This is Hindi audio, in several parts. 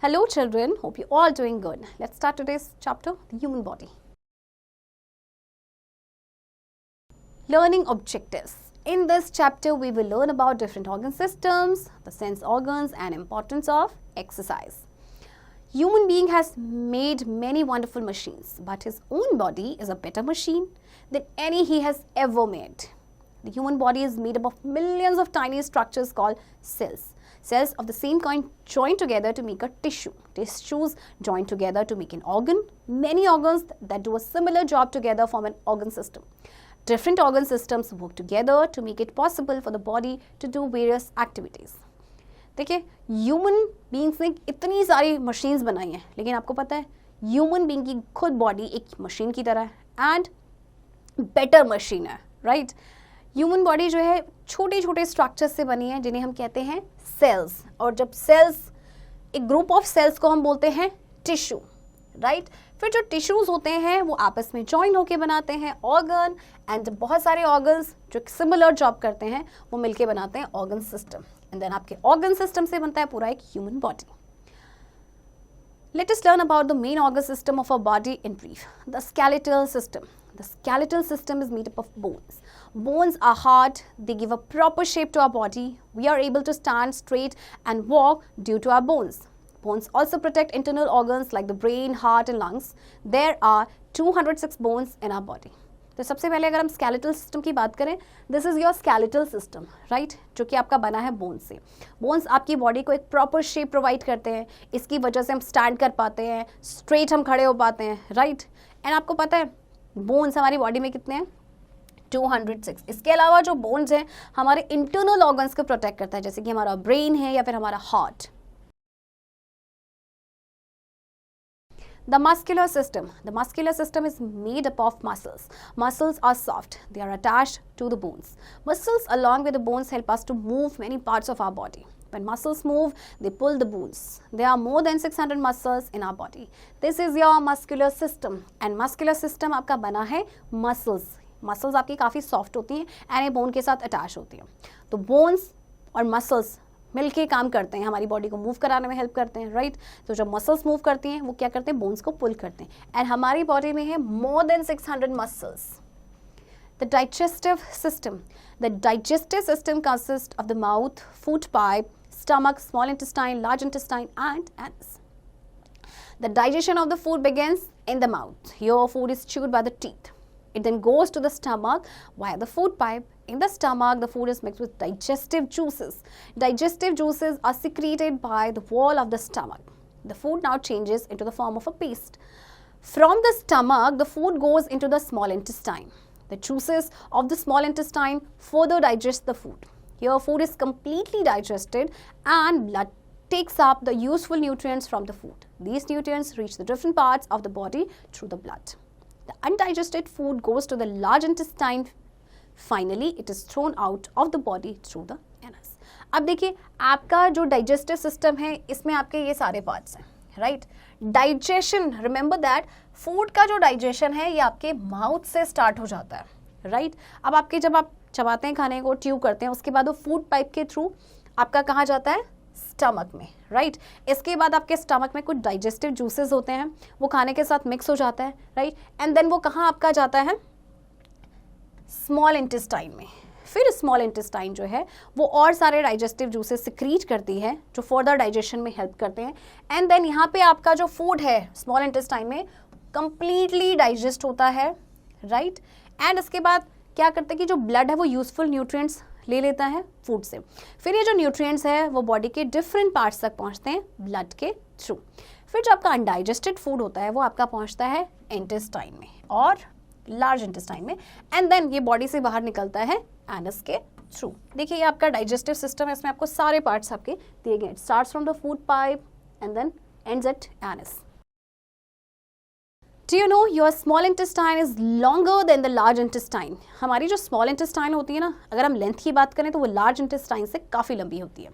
Hello children, hope you all doing good. Let's start today's chapter, the human body. Learning objectives. In this chapter, we will learn about different organ systems, the sense organs and importance of exercise. Human being has made many wonderful machines, but his own body is a better machine than any he has ever made. The human body is made up of millions of tiny structures called cells. Cells of the same kind join together to make a tissue. Tissues join together to make an organ. Many organs that do a similar job together form an organ system. Different organ systems work together to make it possible for the body to do various activities. देखिए ह्यूमन बींग्स ने इतनी सारी मशीन्स बनाई हैं, लेकिन आपको पता है ह्यूमन बींग की खुद बॉडी एक मशीन की तरह है एंड बेटर मशीन है, राइट? ह्यूमन बॉडी जो है छोटे छोटे स्ट्रक्चर्स से बनी है जिन्हें हम कहते हैं सेल्स, और जब सेल्स, एक ग्रुप ऑफ सेल्स को हम बोलते हैं टिश्यू, राइट? फिर जो टिश्यूज होते हैं वो आपस में ज्वाइन होके बनाते हैं ऑर्गन, एंड बहुत सारे ऑर्गन्स जो सिमिलर जॉब करते हैं वो मिलके बनाते हैं ऑर्गन सिस्टम, एंड देन आपके ऑर्गन सिस्टम से बनता है पूरा एक human body. Let us learn about the main organ system of our body in brief. The skeletal system. The skeletal system is made up of bones. Bones are hard. They give a proper shape to our body. We are able to stand straight and walk due to our bones. Bones also protect internal organs like the brain, heart and lungs. There are 206 bones in our body. तो सबसे पहले अगर हम स्केलेटल सिस्टम की बात करें, this is your skeletal system, right? जो कि आपका बना है बोन्स से. बोन्स आपकी बॉडी को एक प्रॉपर शेप प्रोवाइड करते हैं. इसकी वजह से हम स्टैंड कर पाते हैं, स्ट्रेट हम खड़े हो पाते हैं, राइट? एंड आपको पता है बोन्स हमारी बॉडी में कितने हैं? 206. इसके अलावा जो बोन्स हैं हमारे इंटरनल ऑर्गन्स को प्रोटेक्ट करता है, जैसे कि हमारा ब्रेन है या फिर हमारा heart. The muscular system. The muscular system is made up of muscles. Muscles are soft. They are attached to the bones. Muscles along with the bones help us to move many parts of our body. When muscles move, they pull the bones. There are more than 600 muscles in our body. This is your muscular system. And muscular system आपका बना है muscles. Muscles आपकी काफ़ी soft होती हैं and ये bone के साथ attach होती हैं. तो bones और muscles मिलके काम करते हैं, हमारी बॉडी को मूव कराने में हेल्प करते हैं, राइट? तो जब मसल्स मूव करती हैं वो क्या करते हैं? बोन्स को पुल करते हैं. एंड हमारी बॉडी में है more than 600 muscles. The digestive system. The digestive system consist of the mouth, food pipe, stomach, small intestine, large intestine and anus. The digestion of the food begins in the mouth. Here food is chewed by the teeth. It then goes to the stomach via the food pipe. In the stomach, the food is mixed with digestive juices. Digestive juices are secreted by the wall of the stomach. The food now changes into the form of a paste. From the stomach, the food goes into the small intestine. The juices of the small intestine further digest the food. Here, food is completely digested and blood takes up the useful nutrients from the food. These nutrients reach the different parts of the body through the blood. The undigested food goes to the large intestine. Finally, it is thrown out of the body through the anus. अब देखिए आपका जो डाइजेस्टिव सिस्टम है इसमें आपके ये सारे पार्ट्स हैं, right? Digestion, remember that food का जो डाइजेशन है ये आपके माउथ से स्टार्ट हो जाता है, राइट? अब आपके जब आप चबाते हैं खाने को, ट्यूब करते हैं, उसके बाद वो फूड पाइप के थ्रू आपका कहाँ जाता है? स्टमक में, राइट? इसके बाद आपके स्टमक में कुछ डाइजेस्टिव जूसेस होते हैं, वो खाने के साथ मिक्स हो जाता है, राइट? एंड देन वो कहाँ आपका जाता है? स्मॉल इंटेस्टाइन में. फिर स्मॉल इंटेस्टाइन जो है वो और सारे डाइजेस्टिव जूसेस सिक्रीट करती है जो फर्दर डाइजेशन में हेल्प करते हैं. एंड देन यहाँ पे आपका जो फूड है स्मॉल इंटेस्टाइन में कंप्लीटली डाइजेस्ट होता है, राइट? एंड इसके बाद क्या करते हैं कि जो ब्लड है वो यूजफुल न्यूट्रिएंट्स ले लेता है फूड से. फिर ये जो न्यूट्रिएंट्स है वो बॉडी के डिफरेंट पार्ट्स तक पहुँचते हैं ब्लड के थ्रू. फिर जो आपका अनडाइजेस्टेड फूड होता है वो आपका पहुँचता है इंटेस्टाइन में और लार्ज इंटेस्टाइन में, एंड देन ये बॉडी से बाहर निकलता है एनस के थ्रू. देखिए ये आपका डाइजेस्टिव सिस्टम है, इसमें आपको सारे पार्ट्स आपके दिए गए. It starts from the food pipe and then ends at anus. Do you know your small intestine is longer than the large intestine? हमारी जो small intestine होती है ना, अगर हम लेंथ की बात करें तो वो large intestine से काफ़ी लंबी होती है.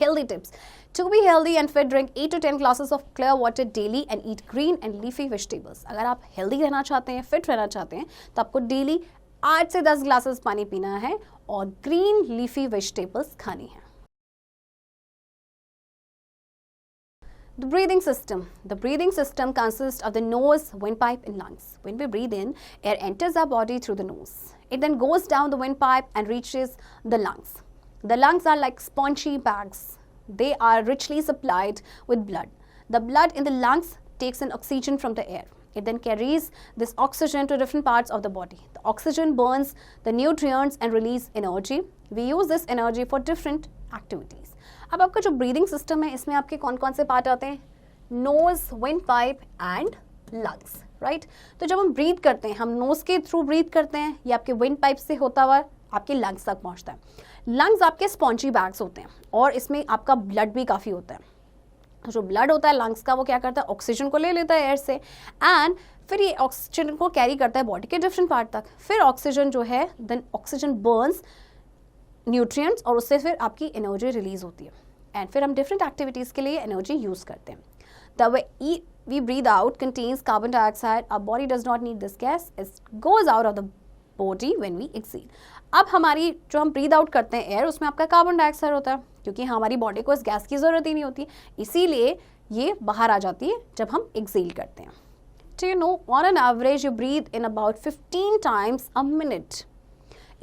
Healthy tips. To be healthy and fit, drink 8 to 10 glasses of clear water daily and eat green and leafy vegetables. अगर आप healthy रहना चाहते हैं, fit रहना चाहते हैं, तो आपको daily 8 से 10 ग्लासेस पानी पीना है और green leafy vegetables खानी है. The breathing system. The breathing system consists of the nose, windpipe and lungs. When we breathe in, air enters our body through the nose. It then goes down the windpipe and reaches the lungs. The lungs are like spongy bags. They are richly supplied with blood. The blood in the lungs takes in oxygen from the air. It then carries this oxygen to different parts of the body. The oxygen burns the nutrients and release energy. We use this energy for different activities. अब आपका जो ब्रीदिंग सिस्टम है इसमें आपके कौन कौन से पार्ट आते हैं? Nose, windpipe and lungs, right? तो जब हम ब्रीथ करते हैं, हम नोज के थ्रू ब्रीथ करते हैं, ये आपके विंड पाइप से होता हुआ आपके लंग्स तक पहुंचता है. लंग्स आपके स्पॉन्जी बैग्स होते हैं और इसमें आपका ब्लड भी काफ़ी होता है. जो ब्लड होता है लंग्स का वो क्या करता है? ऑक्सीजन को ले लेता है एयर से एंड फिर ये ऑक्सीजन को कैरी करता है बॉडी के डिफरेंट पार्ट तक. फिर ऑक्सीजन जो है देन ऑक्सीजन बर्न्स न्यूट्रिएंट्स और उससे फिर आपकी एनर्जी रिलीज होती है एंड फिर हम डिफरेंट एक्टिविटीज़ के लिए एनर्जी यूज़ करते हैं. The way we breathe out contains carbon dioxide. Our body does not need this gas, it goes out of the body when we exhale. अब हमारी जो हम ब्रीद आउट करते हैं एयर उसमें आपका कार्बन डाइऑक्साइड होता है क्योंकि हमारी बॉडी को इस गैस की ज़रूरत ही नहीं होती, इसीलिए ये बाहर आ जाती है जब हम एक्सेल करते हैं. Do you know, on an average you breathe in about 15 times a minute.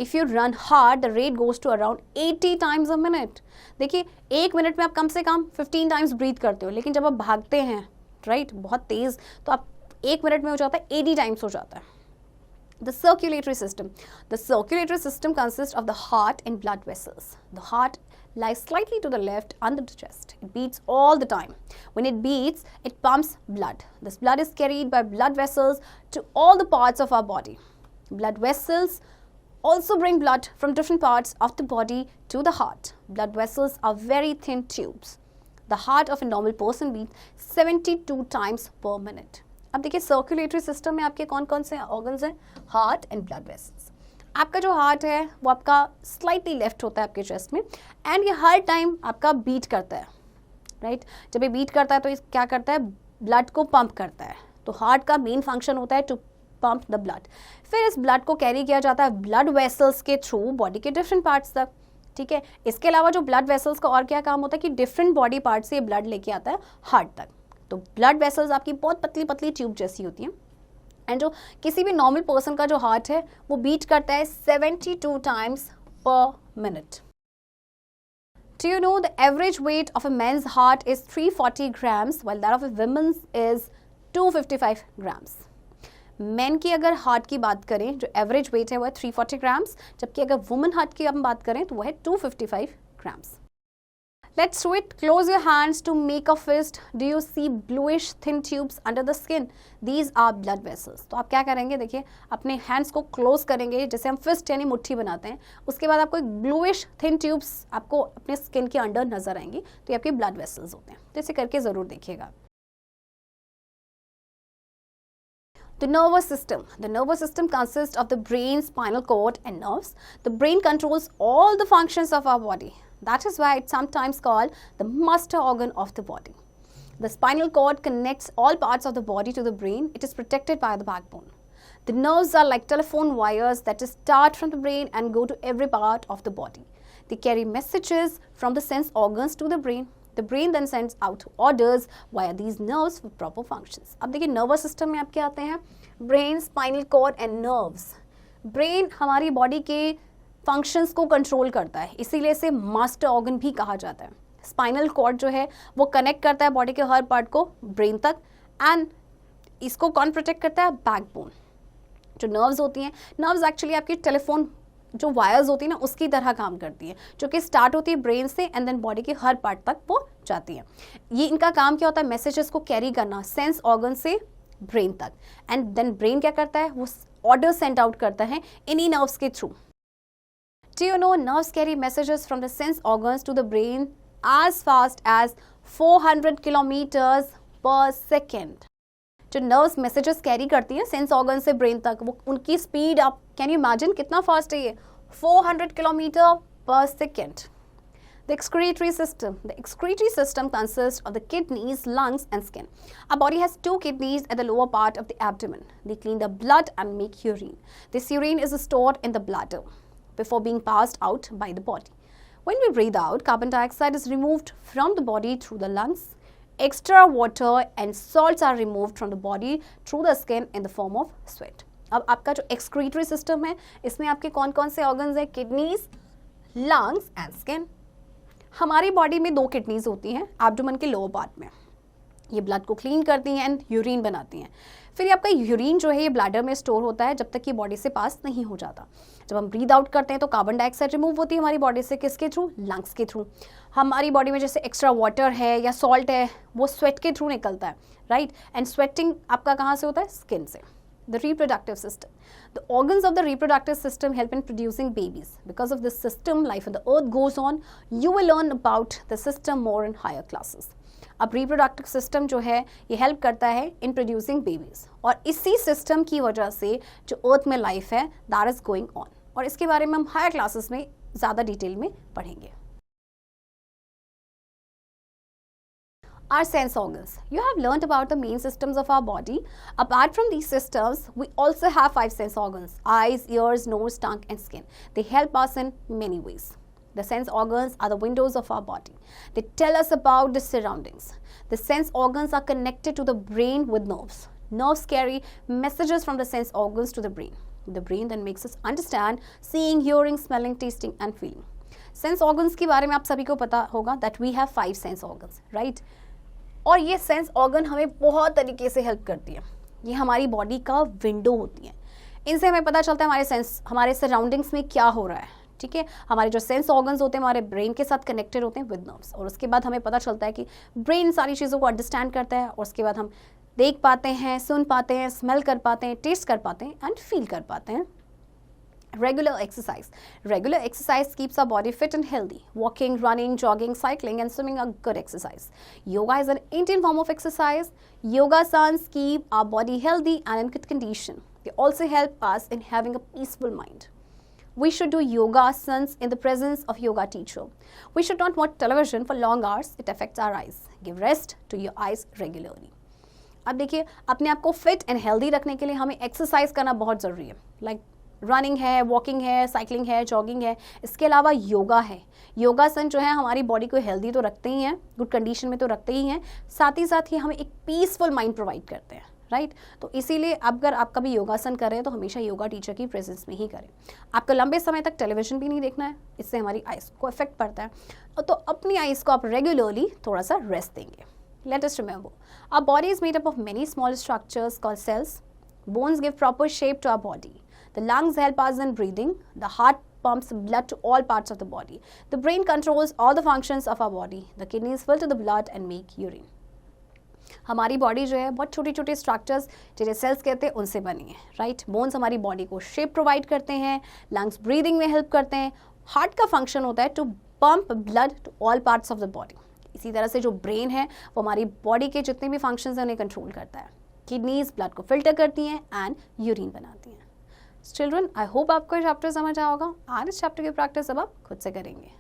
If you run hard, the rate goes to around 80 times a minute. देखिए 1 मिनट में आप कम से कम 15 टाइम्स ब्रीथ करते हो, लेकिन जब आप भागते हैं राइट बहुत तेज़ तो आप 1 मिनट में हो जाता है 80 टाइम्स हो जाता है. The circulatory system. The circulatory system consists of the heart and blood vessels. The heart lies slightly to the left under the chest. It beats all the time. When it beats, it pumps blood. This blood is carried by blood vessels to all the parts of our body. Blood vessels also bring blood from different parts of the body to the heart. Blood vessels are very thin tubes. The heart of a normal person beats 72 times per minute. अब देखिए सर्कुलेटरी सिस्टम में आपके कौन कौन से ऑर्गन्स हैं? Heart and blood vessels. आपका जो हार्ट है वो आपका स्लाइटली लेफ्ट होता है आपके चेस्ट में एंड ये हर टाइम आपका बीट करता है, राइट? जब ये बीट करता है तो ये क्या करता है? ब्लड को पंप करता है. तो हार्ट का मेन फंक्शन होता है टू पंप द ब्लड. फिर इस ब्लड को कैरी किया जाता है ब्लड वेसल्स के थ्रू बॉडी के डिफरेंट पार्ट्स तक, ठीक है? इसके अलावा जो ब्लड वेसल्स का और क्या काम होता है कि डिफरेंट बॉडी पार्ट से ये ब्लड लेके आता है हार्ट तक. तो ब्लड वेसल्स आपकी बहुत पतली पतली ट्यूब जैसी होती हैं एंड जो किसी भी नॉर्मल पर्सन का जो हार्ट है वो बीट करता है 72 टाइम्स पर minute. Do you know the average weight of a man's heart is 340 grams while that of a woman's is 255 grams. Man की अगर हार्ट की बात करें जो एवरेज वेट है वो है 340 ग्राम्स, जबकि अगर वुमेन हार्ट की हम बात करें तो वो है 255 grams. Let's do it. Close your hands to make a fist. Do you see bluish thin tubes under the skin? These are blood vessels. तो आप क्या करेंगे? देखिए अपने हैंड्स को क्लोज करेंगे जैसे हम फिस्ट यानी मुट्ठी बनाते हैं. उसके बाद आपको एक ब्लूइश थिन ट्यूब्स आपको अपने स्किन के अंडर नजर आएंगी, तो ये आपके ब्लड वेसल्स होते हैं. तो इसे करके ज़रूर देखिएगा. The nervous system. The nervous system consists of the brain, spinal cord and nerves. The brain controls all the functions of our body. That is why it's sometimes called the master organ of the body. The spinal cord connects all parts of the body to the brain. It is protected by the backbone. The nerves are like telephone wires that start from the brain and go to every part of the body. They carry messages from the sense organs to the brain. The brain then sends out orders via these nerves for proper functions. अब देखिए नर्वस सिस्टम में आपके आते हैं brain, spinal cord and nerves. Brain हमारी बॉडी के फंक्शंस को कंट्रोल करता है, इसीलिए इसे मास्टर ऑर्गन भी कहा जाता है. स्पाइनल कॉर्ड जो है वो कनेक्ट करता है बॉडी के हर पार्ट को ब्रेन तक एंड इसको कौन प्रोटेक्ट करता है? बैकबोन. जो नर्व्स होती हैं, नर्व्स एक्चुअली आपकी टेलीफोन जो वायर्स होती है ना उसकी तरह काम करती है, जो कि स्टार्ट होती है ब्रेन से एंड देन बॉडी के हर पार्ट तक वो जाती है. ये इनका काम क्या होता है? मैसेजेस को कैरी करना सेंस ऑर्गन से ब्रेन तक एंड देन ब्रेन क्या करता है? वो ऑर्डर सेंड आउट करता है इन्हीं नर्व्स के through. Do you know nerves carry messages from the sense organs to the brain as fast as 400 kilometers per second. जो नर्व्स मैसेजेस कैरी करती हैं सेंस ऑर्गन से ब्रेन तक, वो उनकी स्पीड आप कैन यू इमेजिन कितना फास्ट है ये? 400 किलोमीटर पर second. The excretory system. The excretory system consists of the kidneys, lungs and skin. Our body has 2 kidneys at the lower part of the abdomen. They clean the blood and make urine. This urine is stored in the bladder before being passed out by the body. When we breathe out, carbon dioxide is removed from the body through the lungs. extra water and salts are removed from the body through the skin in the form of sweat. अब आपका जो excretory system है, इसमें आपके कौन कौन से organs हैं? Kidneys, lungs and skin. हमारी बॉडी में 2 किडनीज होती हैं एब्डोमेन के लोअर पार्ट में. ये ब्लड को क्लीन करती हैं एंड यूरिन बनाती हैं. फिर आपका यूरिन जो है ये ब्लैडर में स्टोर होता है जब तक कि बॉडी से पास नहीं हो जाता. जब हम ब्रीद आउट करते हैं तो कार्बन डाइऑक्साइड रिमूव होती है हमारी बॉडी से. किसके थ्रू? लंग्स के थ्रू. हमारी बॉडी में जैसे एक्स्ट्रा वाटर है या सॉल्ट है वो स्वेट के थ्रू निकलता है, राइट. एंड स्वेटिंग आपका कहाँ से होता है? स्किन से. The reproductive system. The organs of the reproductive system help in producing babies. Because of this system, life on the earth goes on. You will learn about the system more in higher classes. अब reproductive system जो है ये help करता है in producing babies. और इसी system की वजह से जो earth में life है that is going on. और इसके बारे में हम higher classes में ज़्यादा डिटेल में पढ़ेंगे. Our sense organs. You have learnt about the main systems of our body. Apart from these systems, we also have 5 sense organs: eyes, ears, nose, tongue and skin. They help us in many ways. The sense organs are the windows of our body. They tell us about the surroundings. The sense organs are connected to the brain with nerves. Nerves carry messages from the sense organs to the brain. The brain then makes us understand seeing, hearing, smelling, tasting and feeling. Sense organs के बारे में आप सभी को पता होगा that we have 5 sense organs, right? और ये सेंस ऑर्गन हमें बहुत तरीके से हेल्प करती है. ये हमारी बॉडी का विंडो होती है. इनसे हमें पता चलता है हमारे सराउंडिंग्स में क्या हो रहा है, ठीक है. हमारे जो सेंस ऑर्गन्स होते हैं हमारे ब्रेन के साथ कनेक्टेड होते हैं विद नर्व्स. और उसके बाद हमें पता चलता है कि ब्रेन सारी चीज़ों को अंडरस्टैंड करता है. और उसके बाद हम देख पाते हैं, सुन पाते हैं, स्मेल कर पाते हैं, टेस्ट कर पाते हैं एंड फील कर पाते हैं. Regular exercise. Regular exercise keeps our body fit and healthy. Walking, running, jogging, cycling and swimming are good exercise. Yoga is an Indian form of exercise. Yogasans keep our body healthy and in good condition. They also help us in having a peaceful mind. We should do yogasans in the presence of yoga teacher. We should not watch television for long hours. It affects our eyes. Give rest to your eyes regularly. अब देखिए, अपने आप को फिट एंड हेल्दी रखने के लिए हमें एक्सरसाइज करना बहुत ज़रूरी है. लाइक रनिंग है, वॉकिंग है, साइकिलिंग है, जॉगिंग है. इसके अलावा योगा है. योगासन जो है हमारी बॉडी को हेल्दी तो रखते ही हैं, गुड कंडीशन में तो रखते ही हैं, साथ ही हमें एक पीसफुल माइंड प्रोवाइड करते हैं, राइट. तो इसीलिए अगर आप कभी योगासन करें तो हमेशा योगा टीचर की प्रेजेंस में ही करें. आपको लंबे समय तक टेलीविजन भी नहीं देखना है, इससे हमारी आइज़ को इफेक्ट पड़ता है. तो अपनी आइज़ को आप रेगुलरली थोड़ा सा रेस्ट देंगे. Let us remember, our body is made up of many small structures called cells. Bones give proper shape to our body. The lungs help us in breathing. The heart pumps blood to all parts of the body. The brain controls all the functions of our body. The kidneys filter the blood and make urine. हमारी बॉडी जो है बहुत छोटे छोटे स्ट्रक्चर्स जिन्हें सेल्स कहते हैं उनसे बनी है, राइट. बोन्स हमारी बॉडी को शेप प्रोवाइड करते हैं. लंग्स ब्रीदिंग में हेल्प करते हैं. हार्ट का फंक्शन होता है to pump blood to all parts of the body. इसी तरह से जो ब्रेन है वो हमारी बॉडी के जितने भी फंक्शंस हैं उन्हें कंट्रोल करता है. किडनीज ब्लड को फिल्टर करती हैं एंड यूरिन बनाती हैं. चिल्ड्रन, आई होप आपको ये चैप्टर समझ आया होगा. आज इस चैप्टर की प्रैक्टिस अब आप खुद से करेंगे.